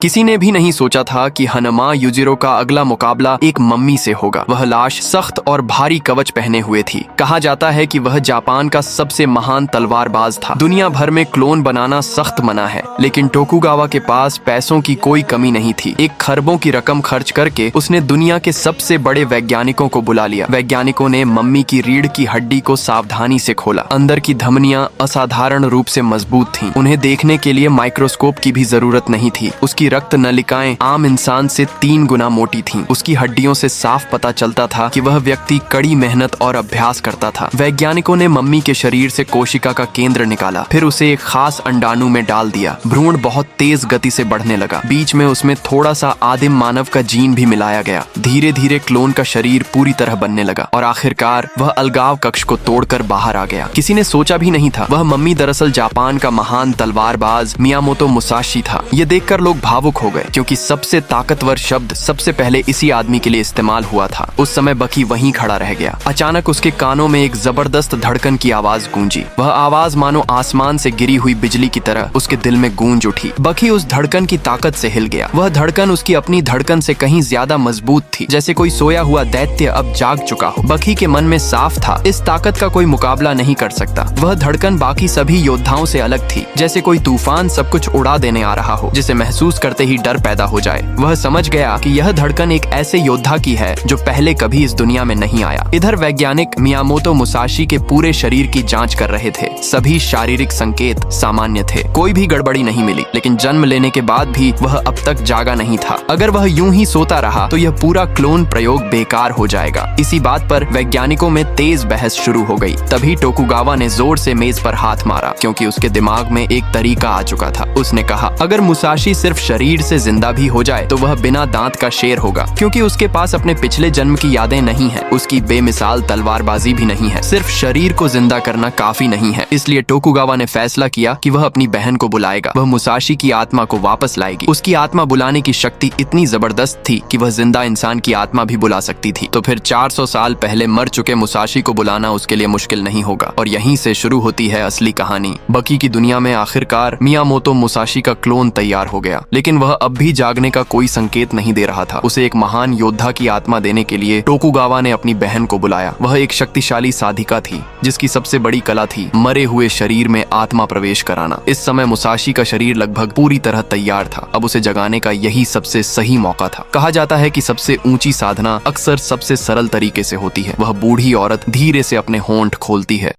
किसी ने भी नहीं सोचा था कि हनमा युजिरो का अगला मुकाबला एक मम्मी से होगा। वह लाश सख्त और भारी कवच पहने हुए थी। कहा जाता है कि वह जापान का सबसे महान तलवारबाज था। दुनिया भर में क्लोन बनाना सख्त मना है, लेकिन टोकुगावा के पास पैसों की कोई कमी नहीं थी। एक खरबों की रकम खर्च करके उसने दुनिया के सबसे बड़े वैज्ञानिकों को बुला लिया। वैज्ञानिकों ने मम्मी की रीढ़ की हड्डी को सावधानी से खोला। अंदर की धमनियां असाधारण रूप से मजबूत थीं। उन्हें देखने के लिए माइक्रोस्कोप की भी जरूरत नहीं थी। उसकी रक्त नलिकाएं आम इंसान से 3 गुना मोटी थीं। उसकी हड्डियों से साफ पता चलता था कि वह व्यक्ति कड़ी मेहनत और अभ्यास करता था। वैज्ञानिकों ने मम्मी के शरीर से कोशिका का केंद्र निकाला, फिर उसे एक खास अंडाणु में डाल दिया। भ्रूण बहुत तेज गति से बढ़ने लगा। बीच में उसमें थोड़ा सा आदिम मानव का जीन भी मिलाया गया। धीरे धीरे क्लोन का शरीर पूरी तरह बनने लगा और आखिरकार वह अलगाव कक्ष को तोड़कर बाहर आ गया। किसी ने सोचा भी नहीं था वह मम्मी दरअसल जापान का महान तलवारबाज मियामोतो मुसाशी था। ये देखकर लोग भावुक हो गए, क्योंकि सबसे ताकतवर शब्द सबसे पहले इसी आदमी के लिए इस्तेमाल हुआ था। उस समय बकी वहीं खड़ा रह गया। अचानक उसके कानों में एक जबरदस्त धड़कन की आवाज गूंजी। वह आवाज मानो आसमान से गिरी हुई बिजली की तरह उसके दिल में गूंज उठी। बकी उस धड़कन की ताकत से हिल गया। वह धड़कन उसकी अपनी धड़कन से कहीं ज्यादा मजबूत थी, जैसे कोई सोया हुआ दैत्य अब जाग चुका हो। बकी के मन में साफ था, इस ताकत का कोई मुकाबला नहीं कर सकता। वह धड़कन बाकी सभी योद्धाओं से अलग थी, जैसे कोई तूफान सब कुछ उड़ा देने आ रहा हो, जिसे महसूस करते ही डर पैदा हो जाए। वह समझ गया कि यह धड़कन एक ऐसे योद्धा की है जो पहले कभी इस दुनिया में नहीं आया। इधर वैज्ञानिक मियामोतो मुसाशी के पूरे शरीर की जांच कर रहे थे। सभी शारीरिक संकेत सामान्य थे, कोई भी गड़बड़ी नहीं मिली। लेकिन जन्म लेने के बाद भी वह अब तक जागा नहीं था। अगर वह यूं ही सोता रहा तो यह पूरा क्लोन प्रयोग बेकार हो जाएगा। इसी बात पर वैज्ञानिकों में तेज बहस शुरू हो गई। तभी टोकुगावा ने जोर से मेज पर हाथ मारा, क्योंकि उसके दिमाग में एक तरीका आ चुका था। उसने कहा, अगर मुसाशी सिर्फ शरीर से जिंदा भी हो जाए तो वह बिना दांत का शेर होगा, क्योंकि उसके पास अपने पिछले जन्म की यादें नहीं है। उसकी बेमिसाल तलवारबाजी भी नहीं है। सिर्फ शरीर को जिंदा करना काफी नहीं है। इसलिए टोकुगावा ने फैसला किया कि वह अपनी बहन को बुलाएगा। वह मुसाशी की आत्मा को वापस लाएगी। उसकी आत्मा बुलाने की शक्ति इतनी जबरदस्त थी कि वह जिंदा इंसान की आत्मा भी बुला सकती थी। तो फिर 400 साल पहले मर चुके मुसाशी को बुलाना उसके लिए मुश्किल नहीं होगा। और यहीं से शुरू होती है असली कहानी। बकी की दुनिया में आखिरकार मियामोतो मुसाशी का क्लोन तैयार हो गया, लेकिन वह अब भी जागने का कोई संकेत नहीं दे रहा था। उसे एक महान योद्धा की आत्मा देने के लिए टोकुगावा ने अपनी बहन को बुलाया। वह एक शक्तिशाली साधिका थी, जिसकी सबसे बड़ी कला थी मरे हुए शरीर में आत्मा प्रवेश कराना। इस समय मुसाशी का शरीर लगभग पूरी तरह तैयार था। अब उसे जगाने का यही सबसे सही मौका था। कहा जाता है कि सबसे ऊंची साधना अक्सर सबसे सरल तरीके से होती है। वह बूढ़ी औरत धीरे से अपने होंठ खोलती है।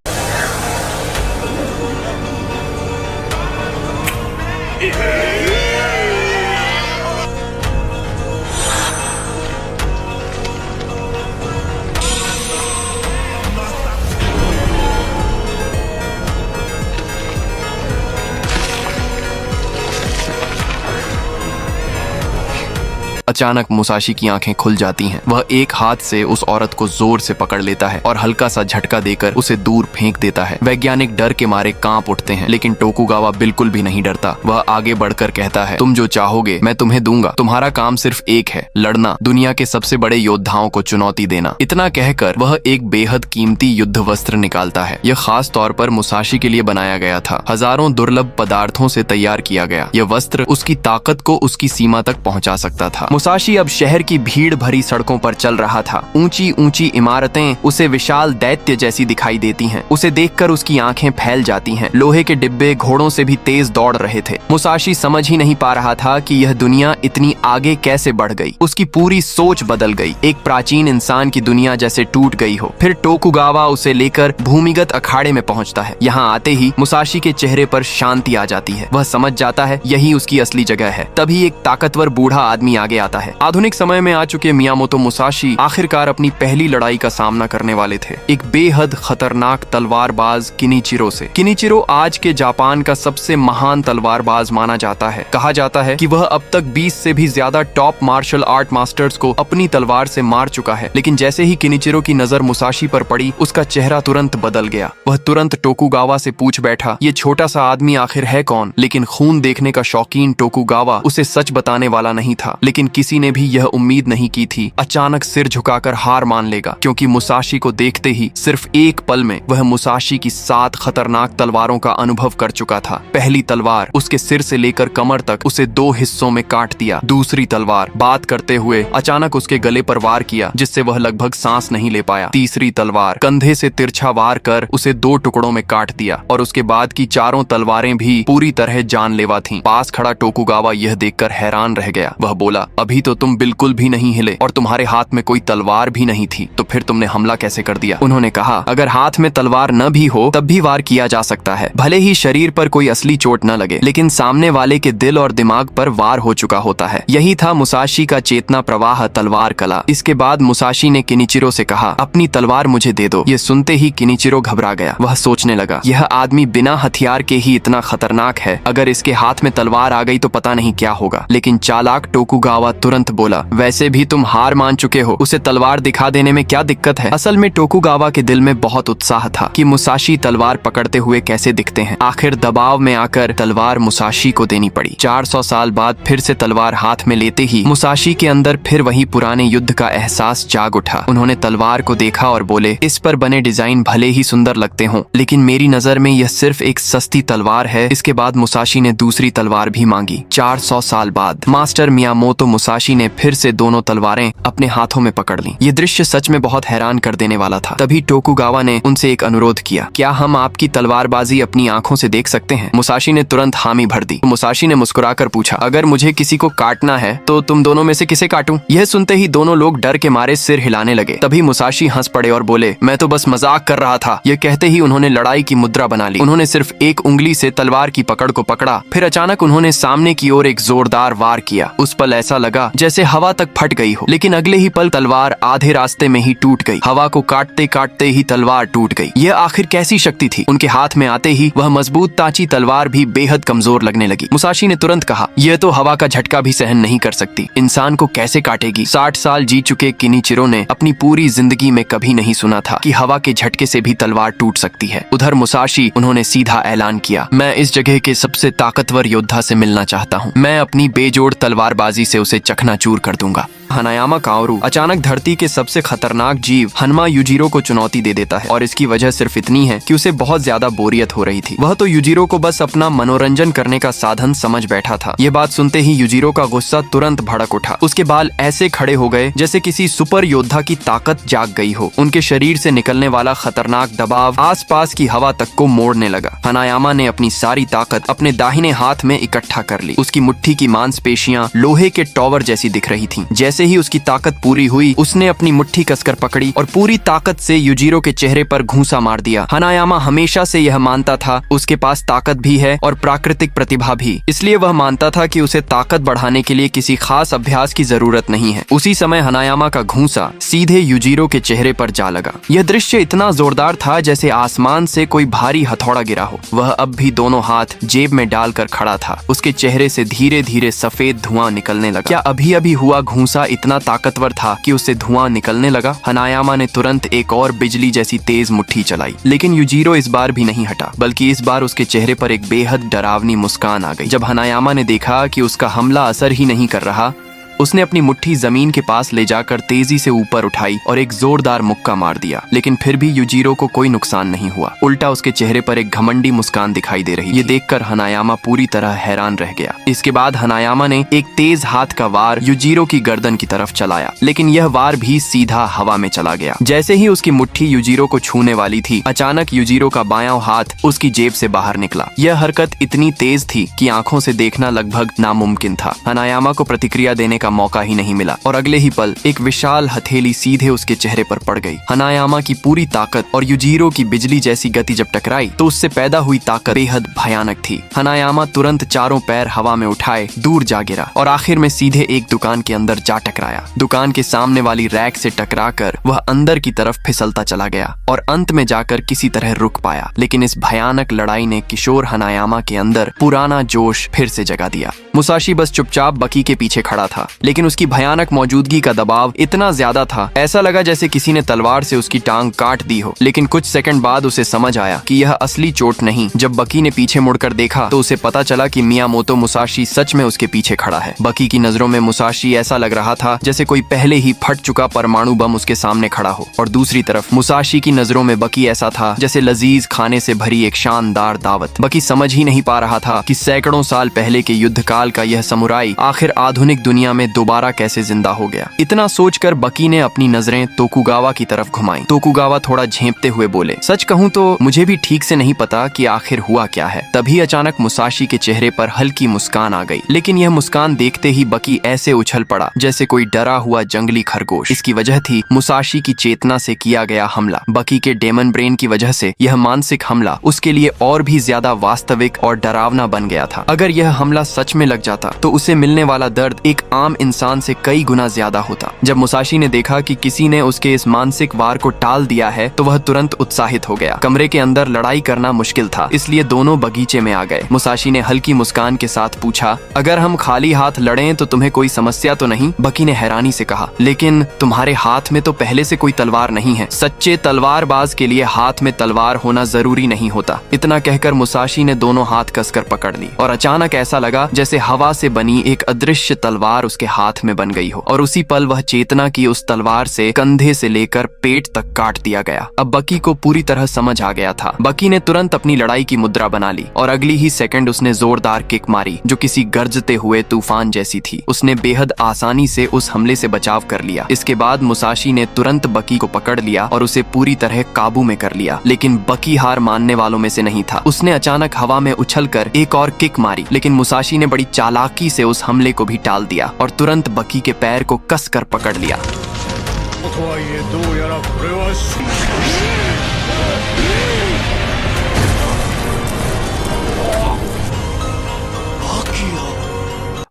अचानक मुसाशी की आंखें खुल जाती हैं। वह एक हाथ से उस औरत को जोर से पकड़ लेता है और हल्का सा झटका देकर उसे दूर फेंक देता है। वैज्ञानिक डर के मारे कांप उठते हैं, लेकिन टोकुगावा बिल्कुल भी नहीं डरता। वह आगे बढ़कर कहता है, तुम जो चाहोगे मैं तुम्हें दूंगा। तुम्हारा काम सिर्फ एक है, लड़ना, दुनिया के सबसे बड़े योद्धाओं को चुनौती देना। इतना कहकर वह एक बेहद कीमती युद्ध वस्त्र निकालता है। यह खास तौर पर मुसाशी के लिए बनाया गया था। हजारों दुर्लभ पदार्थों से तैयार किया गया। यह वस्त्र उसकी ताकत को उसकी सीमा तक पहुंचा सकता था। मुसाशी अब शहर की भीड़ भरी सड़कों पर चल रहा था। ऊंची ऊंची इमारतें उसे विशाल दैत्य जैसी दिखाई देती हैं। उसे देखकर उसकी आंखें फैल जाती हैं। लोहे के डिब्बे घोड़ों से भी तेज दौड़ रहे थे। मुसाशी समझ ही नहीं पा रहा था कि यह दुनिया इतनी आगे कैसे बढ़ गई। उसकी पूरी सोच बदल गई। एक प्राचीन इंसान की दुनिया जैसे टूट गई हो। फिर टोकुगावा उसे लेकर भूमिगत अखाड़े में पहुंचता है। यहाँ आते ही मुसाशी के चेहरे पर शांति आ जाती है। वह समझ जाता है यही उसकी असली जगह है। तभी एक ताकतवर बूढ़ा आदमी आगे आता है। आधुनिक समय में आ चुके मियामोतो मुसाशी आखिरकार अपनी पहली लड़ाई का सामना करने वाले थे, एक बेहद खतरनाक तलवारबाज किनिचिरो से। किनिचिरो आज के जापान का सबसे महान तलवारबाज माना जाता है। कहा जाता है कि वह अब तक 20 से भी ज्यादा टॉप मार्शल आर्ट मास्टर्स को अपनी तलवार से मार चुका है। लेकिन जैसे ही किनिचिरो की नजर मुसाशी पर पड़ी, उसका चेहरा तुरंत बदल गया। वह तुरंत टोकुगावा से पूछ बैठा, ये छोटा सा आदमी आखिर है कौन? लेकिन खून देखने का शौकीन टोकुगावा उसे सच बताने वाला नहीं था। लेकिन किसी ने भी यह उम्मीद नहीं की थी अचानक सिर झुकाकर हार मान लेगा, क्योंकि मुसाशी को देखते ही सिर्फ एक पल में वह मुसाशी की 7 खतरनाक तलवारों का अनुभव कर चुका था। पहली तलवार उसके सिर से लेकर कमर तक उसे 2 हिस्सों में काट दिया। दूसरी तलवार बात करते हुए अचानक उसके गले पर वार किया, जिससे वह लगभग सांस नहीं ले पाया। तीसरी तलवार कंधे से तिरछा वार कर उसे 2 टुकड़ों में काट दिया और उसके बाद की 4 तलवारें भी पूरी तरह जानलेवा थीं। पास खड़ा टोकुगावा यह देखकर हैरान रह गया। वह बोला, अभी तो तुम बिल्कुल भी नहीं हिले और तुम्हारे हाथ में कोई तलवार भी नहीं थी, तो फिर तुमने हमला कैसे कर दिया? उन्होंने कहा, अगर हाथ में तलवार न भी हो तब भी वार किया जा सकता है। भले ही शरीर पर कोई असली चोट न लगे, लेकिन सामने वाले के दिल और दिमाग पर वार हो चुका होता है। यही था मुसाशी का चेतना प्रवाह, तलवार कला। इसके बाद मुसाशी ने किनिचिरो से कहा, अपनी तलवार मुझे दे दो। ये सुनते ही किनिचिरो घबरा गया। वह सोचने लगा, यह आदमी बिना हथियार के ही इतना खतरनाक है, अगर इसके हाथ में तलवार आ गई तो पता नहीं क्या होगा। लेकिन चालाक टोकुगावा तुरंत बोला, वैसे भी तुम हार मान चुके हो, उसे तलवार दिखा देने में क्या दिक्कत है? असल में टोकुगावा के दिल में बहुत उत्साह था कि मुसाशी तलवार पकड़ते हुए कैसे दिखते हैं। आखिर दबाव में आकर तलवार मुसाशी को देनी पड़ी। 400 साल बाद फिर से तलवार हाथ में लेते ही मुसाशी के अंदर फिर वही पुराने युद्ध का एहसास जाग उठा। उन्होंने तलवार को देखा और बोले, इस पर बने डिजाइन भले ही सुंदर लगते हों, लेकिन मेरी नजर में यह सिर्फ एक सस्ती तलवार है। इसके बाद मुसाशी ने दूसरी तलवार भी मांगी। 400 साल बाद मास्टर मियामोतो मुसाशी ने फिर से दोनों तलवारें अपने हाथों में पकड़ ली। ये दृश्य सच में बहुत हैरान कर देने वाला था। तभी टोकुगावा ने उनसे एक अनुरोध किया, क्या हम आपकी तलवारबाजी अपनी आंखों से देख सकते हैं? मुसाशी ने तुरंत हामी भर दी। मुसाशी ने मुस्कुराकर पूछा, अगर मुझे किसी को काटना है तो तुम दोनों में से किसे काटूं? यह सुनते ही दोनों लोग डर के मारे सिर हिलाने लगे। तभी मुसाशी हंस पड़े और बोले, मैं तो बस मजाक कर रहा था। यह कहते ही उन्होंने लड़ाई की मुद्रा बना ली। उन्होंने सिर्फ एक उंगली से तलवार की पकड़ को पकड़ा, फिर अचानक उन्होंने सामने की ओर एक जोरदार वार किया। उस पल ऐसा लगा जैसे हवा तक फट गई हो, लेकिन अगले ही पल तलवार आधे रास्ते में ही टूट गई। हवा को काटते काटते ही तलवार टूट गई। यह आखिर कैसी शक्ति थी? उनके हाथ में आते ही वह मजबूत ताची तलवार भी बेहद कमजोर लगने लगी। मुसाशी ने तुरंत कहा, यह तो हवा का झटका भी सहन नहीं कर सकती, इंसान को कैसे काटेगी? 60 साल जी चुके किनिचिरो ने अपनी पूरी जिंदगी में कभी नहीं सुना था कि हवा के झटके से भी तलवार टूट सकती है। उधर मुसाशी, उन्होंने सीधा ऐलान किया, मैं इस जगह के सबसे ताकतवर योद्धा से मिलना चाहता हूँ। मैं अपनी बेजोड़ तलवारबाजी से उसे चकनाचूर कर दूंगा। हनायामा काओरू अचानक धरती के सबसे खतरनाक जीव हनमा युजिरो को चुनौती दे देता है, और इसकी वजह सिर्फ इतनी है कि उसे बहुत ज्यादा बोरियत हो रही थी। वह तो युजिरो को बस अपना मनोरंजन करने का साधन समझ बैठा था। ये बात सुनते ही युजिरो का गुस्सा तुरंत भड़क उठा। उसके बाल ऐसे खड़े हो गए जैसे किसी सुपर योद्धा की ताकत जाग गई हो। उनके शरीर से निकलने वाला खतरनाक दबाव आसपास की हवा तक को मोड़ने लगा। हनायामा ने अपनी सारी ताकत अपने दाहिने हाथ में इकट्ठा कर ली। उसकी मुट्ठी की मांसपेशियां लोहे के टॉवर जैसी दिख रही थीं। जैसे ही उसकी ताकत पूरी हुई, उसने अपनी मुट्ठी कसकर पकड़ी और पूरी ताकत से युजिरो के चेहरे पर घूंसा मार दिया। हनायामा हमेशा से यह मानता था उसके पास ताकत भी है और प्राकृतिक प्रतिभा भी, इसलिए वह मानता था कि उसे ताकत बढ़ाने के लिए किसी खास अभ्यास की जरूरत नहीं है। उसी समय हनायामा का घूंसा सीधे युजिरो के चेहरे पर जा लगा। यह दृश्य इतना जोरदार था जैसे आसमान से कोई भारी हथौड़ा गिरा हो। वह अब भी दोनों हाथ जेब में डालकर खड़ा था। उसके चेहरे से धीरे धीरे सफेद धुआं निकलने लगा। क्या अभी अभी हुआ घूंसा इतना ताकतवर था कि उससे धुआं निकलने लगा? हनायामा ने तुरंत एक और बिजली जैसी तेज मुट्ठी चलाई, लेकिन युजिरो इस बार भी नहीं हटा, बल्कि इस बार उसके चेहरे पर एक बेहद डरावनी मुस्कान आ गई। जब हनायामा ने देखा कि उसका हमला असर ही नहीं कर रहा, उसने अपनी मुट्ठी जमीन के पास ले जाकर तेजी से ऊपर उठाई और एक जोरदार मुक्का मार दिया। लेकिन फिर भी युजिरो को कोई नुकसान नहीं हुआ। उल्टा उसके चेहरे पर एक घमंडी मुस्कान दिखाई दे रही। ये देखकर हनायामा पूरी तरह हैरान रह गया। इसके बाद हनायामा ने एक तेज हाथ का वार युजिरो की गर्दन की तरफ चलाया, लेकिन यह वार भी सीधा हवा में चला गया। जैसे ही उसकी मुट्ठी युजिरो को छूने वाली थी, अचानक युजिरो का बायां हाथ उसकी जेब से बाहर निकला। यह हरकत इतनी तेज थी कि आंखों से देखना लगभग नामुमकिन था। हनायामा को प्रतिक्रिया देने का मौका ही नहीं मिला और अगले ही पल एक विशाल हथेली सीधे उसके चेहरे पर पड़ गई। हनायामा की पूरी ताकत और युजिरो की बिजली जैसी गति जब टकराई तो उससे पैदा हुई ताकत बेहद भयानक थी। हनायामा तुरंत चारों पैर हवा में उठाए दूर जा गिरा और आखिर में सीधे एक दुकान के अंदर जा टकराया। दुकान के सामने वाली रैक से टकराकर वह अंदर की तरफ फिसलता चला गया और अंत में जाकर किसी तरह रुक पाया। लेकिन इस भयानक लड़ाई ने किशोर हनायामा के अंदर पुराना जोश फिर से जगा दिया। मुसाशी बस चुपचाप बकी के पीछे खड़ा था। लेकिन उसकी भयानक मौजूदगी का दबाव इतना ज्यादा था, ऐसा लगा जैसे किसी ने तलवार से उसकी टांग काट दी हो। लेकिन कुछ सेकंड बाद उसे समझ आया कि यह असली चोट नहीं। जब बकी ने पीछे मुड़कर देखा तो उसे पता चला कि मियामोतो मुसाशी सच में उसके पीछे खड़ा है। बकी की नजरों में मुसाशी ऐसा लग रहा था जैसे कोई पहले ही फट चुका परमाणु बम उसके सामने खड़ा हो, और दूसरी तरफ मुसाशी की नजरों में बकी ऐसा था जैसे लजीज खाने से भरी एक शानदार दावत। बकी समझ ही नहीं पा रहा था कि सैकड़ों साल पहले के युद्ध काल का यह समुराई आखिर आधुनिक दुनिया में दोबारा कैसे जिंदा हो गया। इतना सोचकर बकी ने अपनी नजरें तोकुगावा की तरफ घुमाई। तोकुगावा थोड़ा झेंपते हुए बोले, सच कहूं तो मुझे भी ठीक से नहीं पता कि आखिर हुआ क्या है। तभी अचानक मुसाशी के चेहरे पर हल्की मुस्कान आ गई, लेकिन यह मुस्कान देखते ही बकी ऐसे उछल पड़ा जैसे कोई डरा हुआ जंगली खरगोश। इसकी वजह थी मुसाशी की चेतना से किया गया हमला। बकी के डेमन ब्रेन की वजह से यह मानसिक हमला उसके लिए और भी ज्यादा वास्तविक और डरावना बन गया था। अगर यह हमला सच में लग जाता तो उसे मिलने वाला दर्द एक आम इंसान से कई गुना ज्यादा होता। जब मुसाशी ने देखा कि किसी ने उसके इस मानसिक वार को टाल दिया है तो वह तुरंत उत्साहित हो गया। कमरे के अंदर लड़ाई करना मुश्किल था, इसलिए दोनों बगीचे में आ गए। मुसाशी ने हल्की मुस्कान के साथ पूछा, अगर हम खाली हाथ लड़ें तो तुम्हें कोई समस्या तो नहीं? बकी ने हैरानी से कहा, लेकिन तुम्हारे हाथ में तो पहले से कोई तलवार नहीं है। सच्चे तलवारबाज के लिए हाथ में तलवार होना जरूरी नहीं होता। इतना कहकर मुसाशी ने दोनों हाथ कसकर पकड़ ली और अचानक ऐसा लगा जैसे हवा से बनी एक अदृश्य तलवार उसके हाथ में बन गई हो, और उसी पल वह चेतना की उस तलवार से कंधे से लेकर पेट तक काट दिया गया। अब बकी को पूरी तरह समझ आ गया था। बकी ने तुरंत अपनी लड़ाई की मुद्रा बना ली और अगली ही सेकंड उसने जोरदार किक मारी जो किसी गरजते हुए तूफान जैसी थी। उसने बेहद आसानी से उस हमले से बचाव कर लिया। इसके बाद मुसाशी ने तुरंत बकी को पकड़ लिया और उसे पूरी तरह काबू में कर लिया। लेकिन बकी हार मानने वालों में से नहीं था। उसने अचानक हवा में उछलकर एक और किक मारी, लेकिन मुसाशी ने बड़ी चालाकी से उस हमले को भी टाल दिया और तुरंत बकी के पैर को कसकर पकड़ लिया।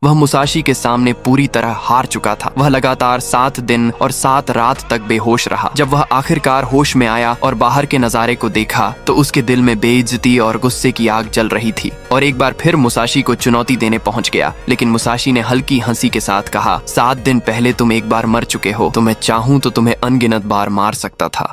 वह मुसाशी के सामने पूरी तरह हार चुका था। वह लगातार 7 दिन और 7 रात तक बेहोश रहा। जब वह आखिरकार होश में आया और बाहर के नजारे को देखा तो उसके दिल में बेइज्जती और गुस्से की आग जल रही थी, और एक बार फिर मुसाशी को चुनौती देने पहुंच गया। लेकिन मुसाशी ने हल्की हंसी के साथ कहा, 7 दिन पहले तुम एक बार मर चुके हो, तो मैं चाहूं तो तुम्हें अनगिनत बार मार सकता था।